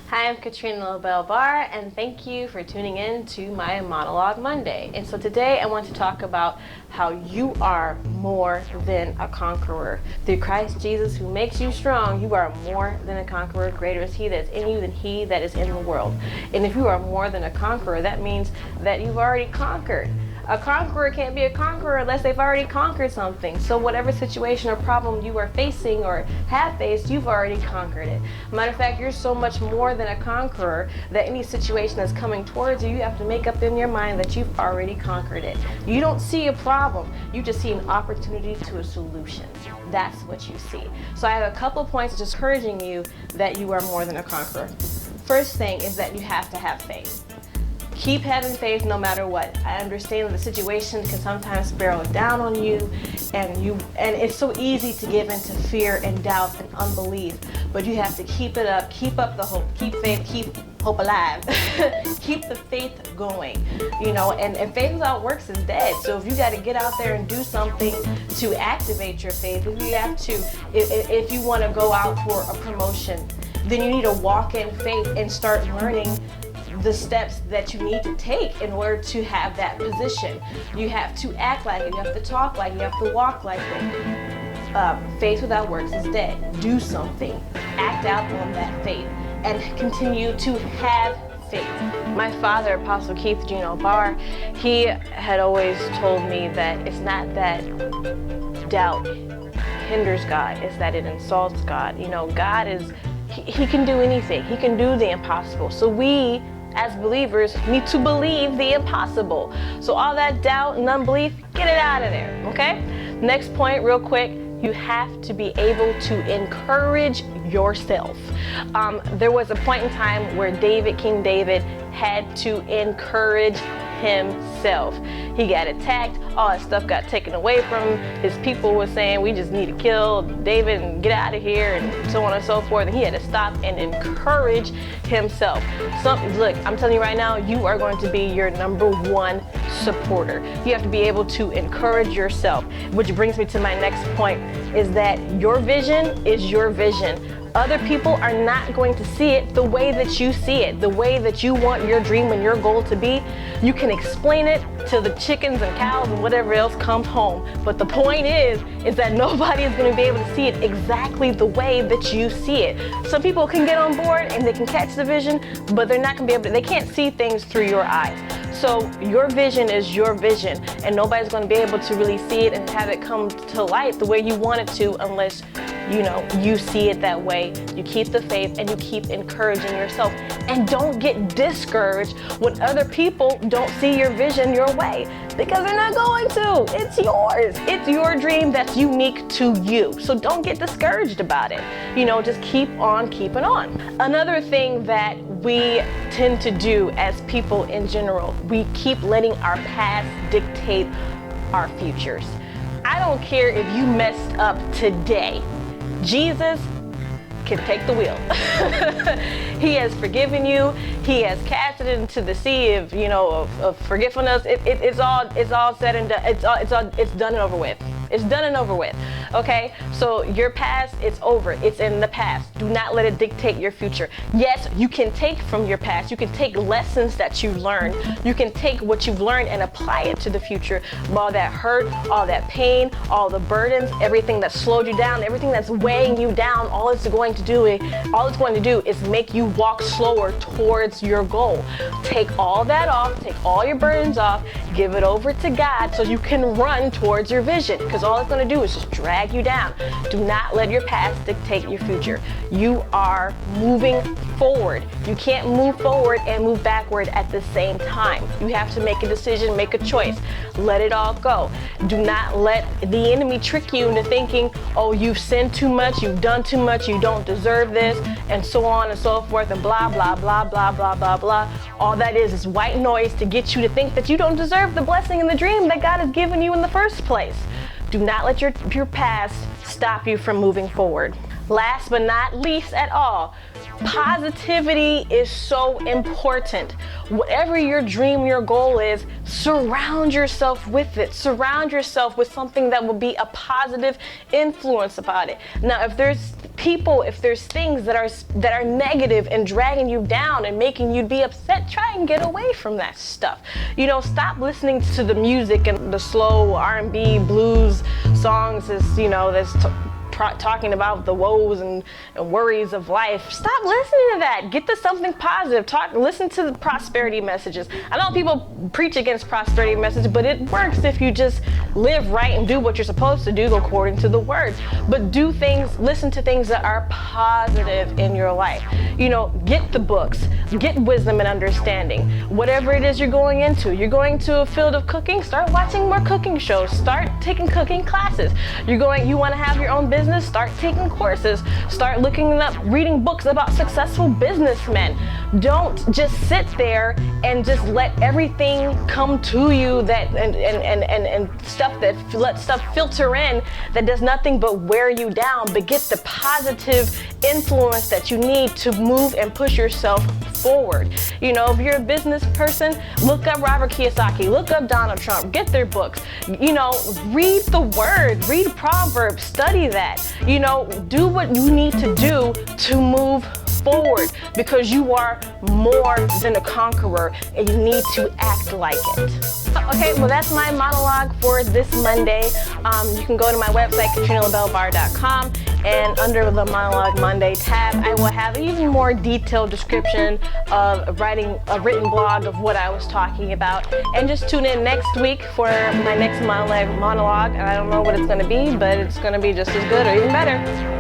Hi, I'm Katrina Barr, and thank you for tuning in to my Monologue Monday. And so today I want to talk about how you are more than a conqueror. Through Christ Jesus, who makes you strong, you are more than a conqueror. Greater is He that is in you than he that is in the world. And if you are more than a conqueror, that means that you've already conquered. A conqueror can't be a conqueror unless they've already conquered something. So whatever situation or problem you are facing or have faced, you've already conquered it. Matter of fact, you're so much more than a conqueror that any situation that's coming towards you, you have to make up in your mind that you've already conquered it. You don't see a problem, you just see an opportunity to a solution. That's what you see. So I have a couple points just encouraging you that you are more than a conqueror. First thing is that you have to have faith. Keep having faith no matter what. I understand that the situation can sometimes barrel down on you, and it's so easy to give into fear and doubt and unbelief. But you have to keep it up, keep up the hope, keep faith, keep hope alive. Keep the faith going. And faith without works is dead. So if you got to get out there and do something to activate your faith, if you want to go out for a promotion, then you need to walk in faith and start learning the steps that you need to take in order to have that position. You have to act like it, you have to talk like it, you have to walk like it. Faith without works is dead. Do something. Act out on that faith and continue to have faith. My father, Apostle Keith Barr, he had always told me that it's not that doubt hinders God, it's that it insults God. God is, he can do anything. He can do the impossible. So we, as believers, need to believe the impossible. So all that doubt and unbelief, get it out of there, okay? Next point, real quick, you have to be able to encourage yourself. There was a point in time where King David, had to encourage himself. He got attacked, all his stuff got taken away from him. His people were saying, we just need to kill David and get out of here, and so on and so forth. And he had to stop and encourage himself. Look, I'm telling you right now, you are going to be your number one supporter. You have to be able to encourage yourself, which brings me to my next point, is that your vision is your vision. Other people are not going to see it the way that you see it, the way that you want your dream and your goal to be. You can explain it to the chickens and cows and whatever else comes home. But the point is that nobody is going to be able to see it exactly the way that you see it. Some people can get on board and they can catch the vision, but they're not going to be able to, they can't see things through your eyes. So your vision is your vision, and nobody's going to be able to really see it and have it come to light the way you want it to unless you see it that way. You keep the faith and you keep encouraging yourself. And don't get discouraged when other people don't see your vision your way, because they're not going to. It's yours. It's your dream that's unique to you. So don't get discouraged about it. Just keep on keeping on. Another thing that we tend to do as people in general, we keep letting our past dictate our futures. I don't care if you messed up today. Jesus can take the wheel. He has forgiven you. He has cast it into the sea of forgetfulness. It's all said and done. It's done and over with. It's done and over with. Okay? So your past, it's over. It's in the past. Do not let it dictate your future. Yes, you can take from your past. You can take lessons that you learned. You can take what you've learned and apply it to the future. All that hurt, all that pain, all the burdens, everything that slowed you down, everything that's weighing you down, all it's going to do is make you walk slower towards your goal. Take all that off, take all your burdens off, give it over to God so you can run towards your vision. Because all it's going to do is just drag you down. Do not let your past dictate your future. You are moving forward. You can't move forward and move backward at the same time. You have to make a decision, make a choice. Let it all go. Do not let the enemy trick you into thinking, oh, you've sinned too much, you've done too much, you don't deserve this, and so on and so forth, and blah, blah, blah, blah, blah, blah, blah. All that is white noise to get you to think that you don't deserve the blessing and the dream that God has given you in the first place. Do not let your past stop you from moving forward. Last but not least at all, positivity is so important. Whatever your dream, your goal is, surround yourself with it. Surround yourself with something that will be a positive influence about it. Now, if there's people, if there's things that are negative and dragging you down and making you be upset, try and get away from that stuff. Stop listening to the music and the slow R&B blues songs that's talking about the woes and worries of life. Stop listening to that. Get to something positive. Listen to the prosperity messages. I know people preach against prosperity messages, but it works if you just live right and do what you're supposed to do according to the word. But listen to things that are positive in your life. Get the books, get wisdom and understanding. Whatever it is you're going into a field of cooking, start watching more cooking shows, start taking cooking classes. You want to have your own business, start taking courses, start reading books about successful businessmen. Don't just sit there and just let everything come to you and let stuff filter in that does nothing but wear you down, but get the positive influence that you need to move and push yourself forward. If you're a business person, look up Robert Kiyosaki, look up Donald Trump, get their books, read the word, read Proverbs, study that, do what you need to do to move forward, because you are more than a conqueror and you need to act like it. Okay, well, that's my monologue for this Monday. You can go to my website, KatrinaLaBelleBarr.com, and under the Monologue Monday tab, I will have an even more detailed description of writing a written blog of what I was talking about. And just tune in next week for my next monologue. And I don't know what it's going to be, but it's going to be just as good or even better.